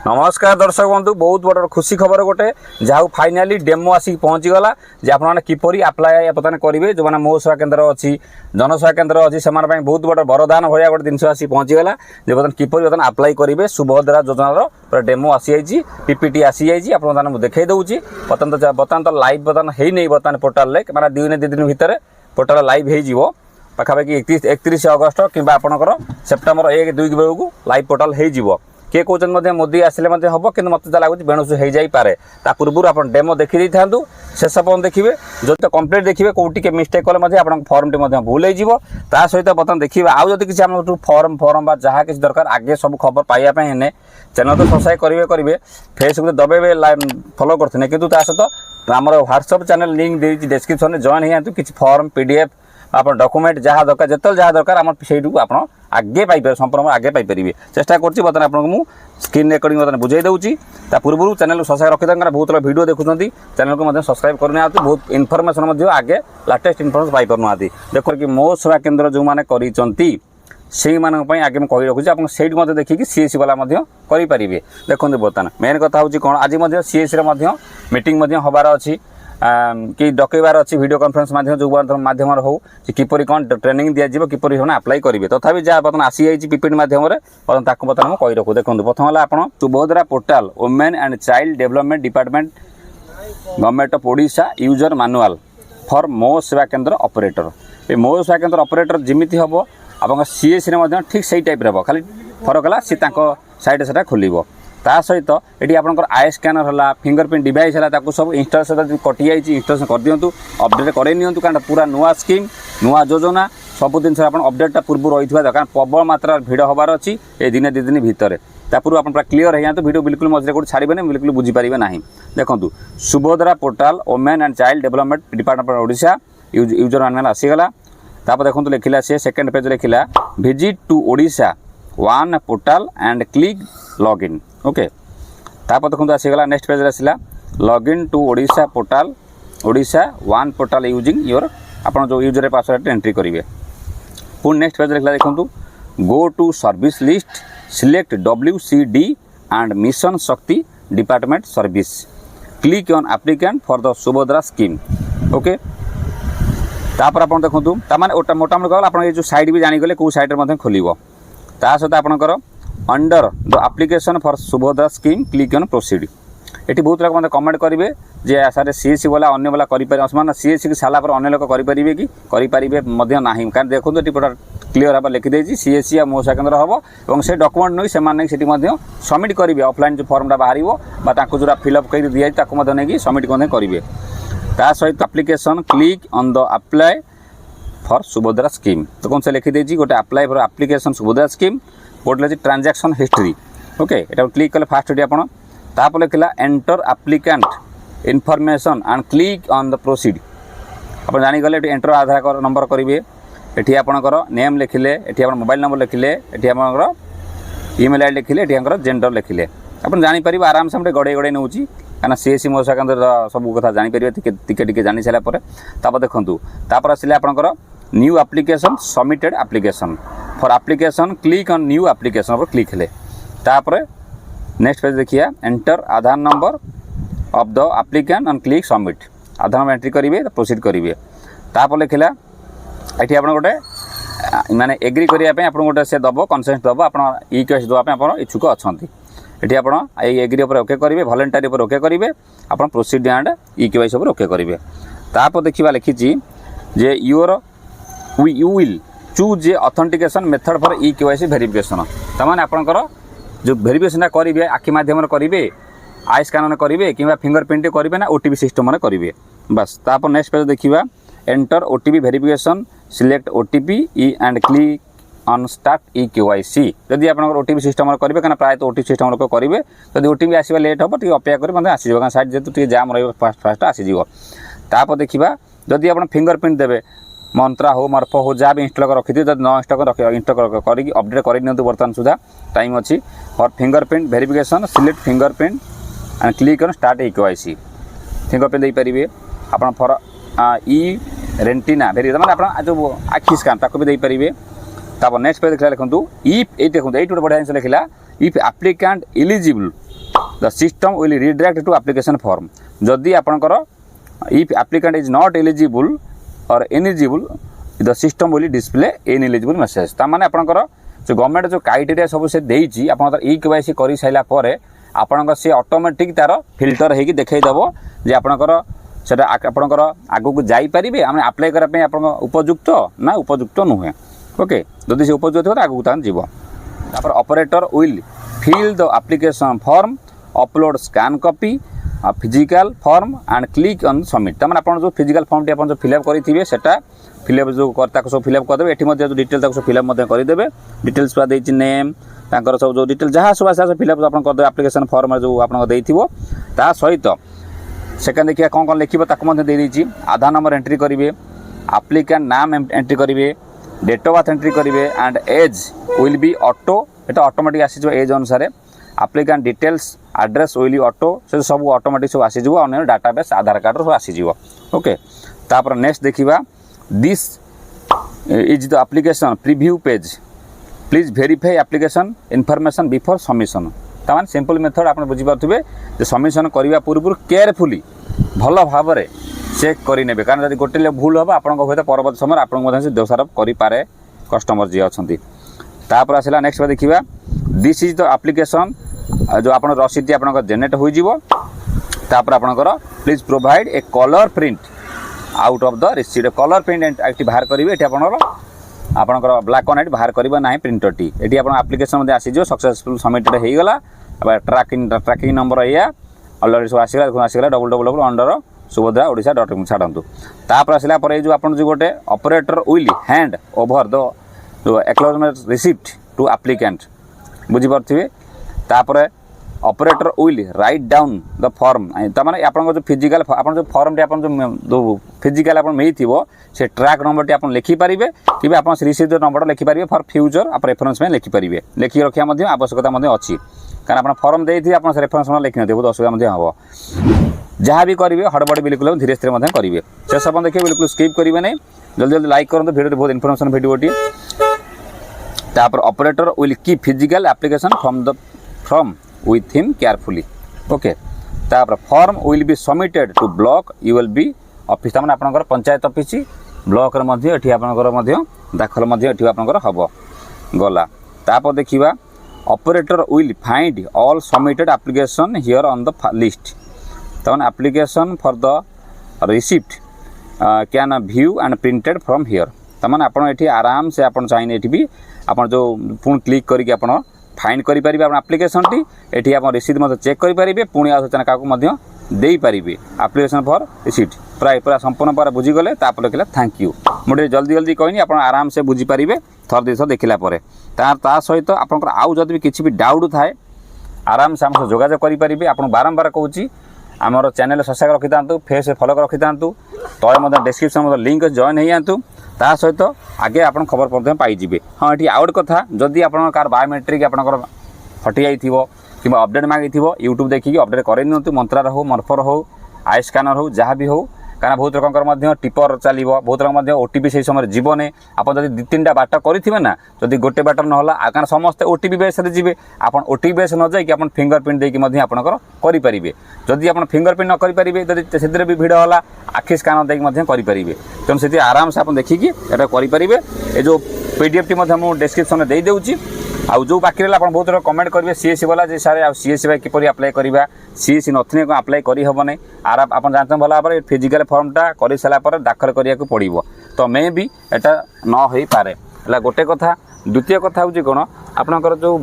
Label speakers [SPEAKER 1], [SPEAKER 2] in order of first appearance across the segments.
[SPEAKER 1] नमस्कार दर्शक बंधु बहुत बड़ खुशी खबर गोटे जहाँ फाइनाली डेमो आसिक पहुँचीगला जे आपने किपरि आप्लाय बर्तमान करेंगे जो मैंने मो सेवा केन्द्र अच्छी जनसेवा केन्द्र अच्छी से बहुत बड़ वरदान भाया गोटे जिन आसी पहुँचीगला जे बर्तमान किपरि बर्तमान आप्लाय करेंगे सुभद्रा योजनार डेमो आसी जाइए पीपीटी आसी जाइए आपको देखई दूसरी बर्तमान तो लाइव बर्तमान है नहीं बर्तमान पोर्टाल मैंने दु दिन भितर पोर्टाल लाइव हो पाखापाखि 31 अगस्ट कि आपंकर सेप्टेम्बर 1-2 बेलू लाइव पोर्टाल हो किए कहते मोदी आसिले हम कि मत लगुच बेणुसु हो जापे ता पूर्व आप डेमो देखी था शेष पर्यटन देखिए जो तो कम्प्लीट देखिए कौटी मिस्टेक कले आप फर्मटी भूल हो सहित बर्तमान देखिए आउ जब किसी फर्म फर्म जहाँ किसी दरकार आगे सब खबर पाइबापे चैनल तो सब्सक्राइब करेंगे फेसबुक दबे फॉलो करते कि सहित आम व्हाट्सअप चैनल लिंक दे डिस्क्रिप्शन में जॉइन हो किसी फर्म पीडीएफ आप डॉक्यूमेंट जहाँ दरकार जिते जहाँ दरकार आम से आप आगे पाइपर संपर्क आगे पाइपर चेष्टा कर बर्तमान आपको स्क्रीन रेकर्डिंग बर्तमान बुझे दूसरी पूर्व चैनल को सब्सक्राइब रखी बहुत लोग वीडियो देखुं चैनल को सब्सक्राइब करना बहुत इनफर्मेशन आगे लाटेस्ट इनफर्मेशन पाइपार देख कि मो सेवा केन्द्र जो मैंने से आगे मुझे कही रखुच्छी आप से देखिए सीएससी वाला करेंगे देखते बर्तमान मेन कथा हूँ कौन आज सीएससी मीटिंग हबार अच्छी कि डकईबार अच्छी वीडियो कॉन्फ्रेंस माध्यम जो माध्यम हो किपरि कौन ट्रेनिंग दिज्व किपरि अप्लाई करेंगे तथापि जहाँ बर्तमान आसी जाइए पीपीटी माध्यम बर्तमान कही रखू देखो प्रथम है आप Subhadra portal women and child development department government of Odisha user manual for मो सेवा केन्द्र ऑपरेटर ये मो सेवा केन्द्र ऑपरेटर जमीती हम आप सीएससी ठीक से टाइप रहा खाली फरक है सी साइड से खोल ता सहित ये आपंकर आई स्कैनर है फिंगरप्रिंट डिवाइस है सब इंस्टॉलेशन कटि जाइए इंस्टॉलेशन कर दिंतु अपडेट कर नियंतु कारण पूरा नुआ स्कीम नुआ योजना सब जिन अपडेटा पूर्व रही कारण प्रबल मात्रा भिड़ हबार अच्छी ये दिन 2 दिन भितर पूर्व आप पूरा क्लीयर है वीडियो बिल्कुल मझे कौट छाड़े बिल्कुल बुझीपारे ना देखूँ Subhadra portal women and child development department of Odisha user manual आसीगला तापर देखो लिखला सी सेकेंड पेज लिखला visit to Odisha one portal and click login okay तापर देखो आसीगला नेक्स्ट पेज आसला login to Odisha portal Odisha one portal using your आप जो यूजर पासवर्ड एंट्री करेंगे पुणी नेक्स्ट पेज लिखला देखो go to service list select WCD and mission Shakti department service click on applicant for the Subhadra scheme okay तापर आप देखो मोटामोटी कहला आप जो साइट भी जानीगले कौ साइट खोल ता सहित आपंकर under the application for Subhadra scheme click on proceed ये बहुत लोग मतलब कमेंट करेंगे जे सारे सीएससी वाला अन्य वाला करें सीएससी की सारा अन्य लोग करेंगे कि करेंगे ना कारण देखो ये पूरा क्लीयर भाव लिखिदे सीएससी आ मो सेवा केन्द्र हम और से डॉक्यूमेंट नहीं से सबमिट करेंगे ऑफलाइन जो फॉर्मटा बाहर जो फिलअप कर दिखाई नहीं सबमिट करेंगे ता सहित application click on the apply for Subhadra scheme तो कौन से लिखिदे गोटे apply for application Subhadra scheme गोटे लगे ट्रांजैक्शन हिस्ट्री ओके ये क्लिक कले फास्ट आप तापर लिखला enter applicant information and click on the proceed आप जानीगले एंटर आधार नंबर करेंगे ये आपंकर नेम लिखिले ये मोबाइल नंबर लिखिले ये आपंकर ईमेल आईडी लिखिले ये आपंकर जेंडर लिखिले आप जानीपर आराम से गड़े गड़े नौ क्या सीएससी मो सेवा केन्द्र सब कथा जानीपर टिके जानी सारापर तापर देखूँ तापर आसिले आपंकर new application submitted application for application click on new application पर क्लिक हेले तापर नेक्स्ट पेज देखिए enter Aadhaar number of the applicant on click submit Aadhaar number entry करेंगे प्रोसीड करेंगे तापर लिखला ये आप गोटे माने एग्री करने आप गोटे से दब कनसेंट दब आप ईक्यूएस देवाई आप इच्छुक अच्छा ये आप एग्री पर ओके करेंगे वॉलंटरी पर ओके करेंगे आप प्रोसीड एंड ईक्यूएस पर ओके करेंगे तापर देखा लिखी जे your you will choose a authentication method for eKYC verification तमाने आपंकर जो वेरिफिकेशन करेंगे आखि माध्यम करेंगे आई स्कैनर करेंगे कि फिंगरप्रिंट करेंगे ना ओटीपी सिस्टम में करेंगे बस तापर नेक्स्ट पेज देखिए enter OTP verification select OTP and click on start eKYC जदि आप ओटीपी सिस्टम करेंगे क्या प्रायः ओटीपी सिस्टम लोग करेंगे जब ओटीपी आसवा लेट हम टी अपेक्षा करें आसीज कारण साइड जेहतु जाम फास्ट फास्ट आसीज तापर देखा जदि आप फिंगरप्रिंट देवे मंत्रा हो मर्फ हो जहाँ भी इंस्टॉल कर रखी जब न इंस्टॉल कर अपडेट कर बर्तमान सुधा टाइम अच्छी for fingerprint verification select fingerprint and click on start eKYC fingerprint देपारे आप फॉर ई रेटिना वेरिफिकेशन मैंने आप जो आखि स्कान ताको भी देपारे तापर नेक्स्ट पेज देखला लिखंतु इफ ए देखंतु एट बढ़िया जिनिस लिखला if applicant eligible the system will redirect to application form जदि आपनकर if applicant is not eligible और ineligible the system will display ineligible message ता माने आपनकर जो गवर्नमेंट जो क्राइटेरिया सब से देइची आपन ई केवाईसी करि साइला परे आपनकर से ऑटोमेटिक तार फिल्टर हेकी देखाई दबो जे आपनकर सेटा आपनकर आगु को जाई परिबे हम अप्लाई करा पे आपन उपयुक्त ना उपयुक्त नुहे ओके जदि से उपयुक्त हो आगु तान जीवो तापर operator will fill the application form upload scan copy physical form and click on submit तमन आपन जो फिजिकल फॉर्म टी आपन जो फिलअप करिथिबे सेटा फिलअप जो करता को सब फिलअप कर देबे एठी मध्ये जो डिटेल ताको सब फिलअप मध्ये करि देबे डिटेल्स पा देछि नेम तांकर सब जो डिटेल जहाँ सब आसा फिलअप आपन कर देबे एप्लिकेशन फॉर्म जो आपन देइथिबो ता सहित सेकंड देखिया कोन लिखिबो ताको मध्ये दे देछि आधार नंबर एंट्री करिवे एप्लिकेंट नाम एंट्री करिवे डेट ऑफ बर्थ एंट्री करिवे and age will be auto एटा ऑटोमेटिक आसी जो एज अनुसार applicant details address will auto से सब ऑटोमेटिक सब आसी जो ऑन डाटाबेस आधार कार्ड सब आसी जो ओके तापर नेक्स्ट देखिबा this is the application preview page please verify application information before submission तामान सिंपल मेथड आपन बुझी पाथुबे जे सबमिशन करिवा पूर्व केयरफुली भल भाव रे चेक करि नेबे कारण जदि गोटे भूल होबा आपन को होते परबत समय आपन को से दोषारोप करि पारे कस्टमर जे अछंती तापर आसिला नेक्स्ट बा देखिबा दिस इज द एप्लिकेशन जो आपन रसीद आपन को जनरेट होई जीवो तापर आपन को please provide a colour print out of the receipt colour print active बाहर करिवे एठी आपनकर ब्लैक ऑन व्हाइट बाहर करिबा नाही प्रिंटर टी एठी आपन एप्लिकेशन मध्ये आसी जो सक्सेसफुल सबमिटेड हेई गला अब ट्रैकिंग नंबर या ऑलरेडी सब आसीगला डबल अंडर subhadra.odisha.com छाडंतु तापर आसिला पर जो आपन जो गोटे operator will hand over the जो एक्नॉलेजमेंट रिसीप्ट टू एप्लिकेंट बुझी परथिबे तापर operator will write down the form ता माने आपन जो फिजिकल आपन जो फॉर्म टी आपन जो फिजिकल आपन मेइथिबो से ट्रैक नंबर टी आपन लिखि परिबे कि आपन रिसीव नंबर लिखि परिबे फॉर फ्यूचर आप रेफरेंस में लिखि परिबे लिखि रखिया मध्ये आवश्यकता मध्ये अछि कारण आपन फॉर्म देइथि आपन रेफरेंस में लिखि नथिबो असुविधा मध्ये हबो जहाँ भी करेंगे हड़बड़ी बिल्कुल धीरे धीरे करेंगे से सब देखिए बिल्कुल स्किप करेंगे नहीं जल्दी जल्दी लाइक करूँ वीडियो बहुत इनफॉरमेशन वीडियोटी तापर operator will keep physical application from with him carefully okay तापर form will be submitted to block you will be office तमाने आपनकर पंचायत ऑफिस ब्लॉक रे मध्ये एठी आपनकर मध्ये दाखल मध्ये एठी आपनकर हबो गला तापर देखिबा operator will find all submitted application here on the list तवन application for the receipt can view and printed from here तमाने आपन एठी आराम से आपन चाहिए एठी भी आपन जो पुन क्लिक करिके आपन फाइंड करि परिबे आपन एप्लिकेशन टी एठी आपन रिसीट मध्ये चेक करि परिबे पुनी आलोचना काको मध्ये देई परिबे एप्लिकेशन फॉर रिसीट प्राय पूरा संपूर्ण पर बुझी गले तापर लिखला थैंक यू मोटे जल्दी जल्दी कहनी आपन आराम से बुझी परिबे थर दिस देखिला परे ता सहित आपन आउ जदि भी किछि भी डाउट थाए आराम से हम जोगाजोग करि परिबे आपन बारंबार कहूची आमर चैनल सब्सक्राइब रखि थांतु फेस फॉलो रखि थांतु तळे मध्ये डिस्क्रिप्शन मध्ये लिंक जॉइन हेई आंतु ता सहित आगे आपन खबर पड़ते पाई जिवे हां एठी आउट कथा जदि आपन कार बायोमेट्रिक आपनकर फटी जाइथिबो किबा अपडेट मागिथिबो YouTube देखिକି अपडेट करै नियंतु मंत्रार हो मरफर हो आई स्कैनर हो जहाँ भी हो कारण बहुत लोकंकर मध्य टिपर चलिबो बहुत लोक मध्य ओटीपी से समय जीवने आपन जदि दि तीनटा बाट करिथिबे ना जदि गोटे बाट न होला कारण समस्त ओटीपी बेस रे जिवे आपन ओटीपी बेस न जाय कि आपन फिंगरप्रिंट देकी मध्य आपनकर करि परिबे जदि आपन फिंगरप्रिंट न करि परिबे जदि सेदरे भी भिड होला आखि स्कैनर देकी मध्य करि परिबे तन सेति आराम से आपन देखि कि एटा करि परिबे ए जो पीडीएफ टी मध्य हम डिस्क्रिप्शन में दे देउची आउ जो बाकी रहला बहुत लोग कमेंट करेंगे सीएससी वाला जे सारे सीएससी भाई किपरि अप्लाई करवा सीएससी नथिने को अप्लाई करी हबो नै आर आप जानते भला भाव फिजिकल फॉर्मटा कर सारा पर दाखल करिया को पड़िबो तो मे भी एटा न होई पारे हला गोटे कथा द्वितीय कथा होची कोन आपनकर जो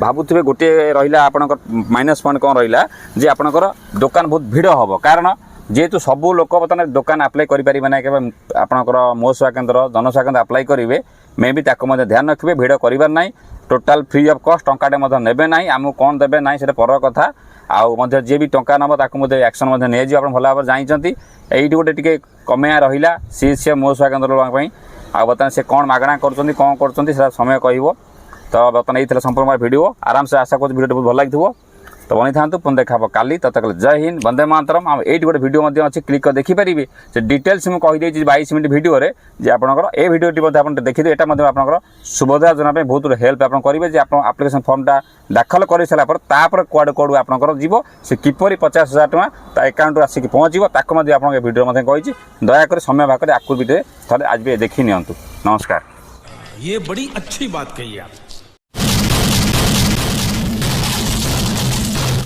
[SPEAKER 1] भाबुथिबे गोटे रहिला आपनकर माइनस पॉइंट कोन रहिला जे आपनकर दुकान बहुत भीड़ हबो कारण जेहेतु सबू लोक बर्तमान दुकान अप्लाई करें ना केवल आपंकर मो सेवा केन्द्र जनसेवा केन्द्र अप्लाई करेंगे मे भी ध्यान रखिए भिड़ कर ना टोटाल फ्री ऑफ कॉस्ट टंकाटे नेबे ना आमको कौन देवे ना से पर कथा आउ जी भी टंका नब एक्शन नहीं आप भल भाव जानते ये गोटे टी कमेया रहा सी मो सेवा केन्द्र आ बर्तमान से कौन मागणा कौन कर समय कह तो बर्तमान ये संपूर्ण भिड आराम से आशा कर भिडियो बहुत भल लगी तो बनी था पुनः देखा काली तब तक जय हिंद वंदे मातरम। ये गोटे वीडियो अच्छी क्लिक कर देखिपारे से डिटेल्स मुझे कहीदे 22 मिनट वीडियो जे आपंकर ए भिडियो देखिए यहाँ आप सुभद्रा योजना बहुत हेल्प आप करेंगे आप आप्लिकेसन फर्मटा दाखल कर सारापर कुआड़ कुआड़ आपंकर जीव से किपर 50,000 टଙ୍କା एकाउंट आसिक पहुँचो ताको आप वीडियो कही दयाक समय भाग आकु भी थे आज भी देखी नि। नमस्कार।
[SPEAKER 2] ये बड़ी अच्छी बात कही आप।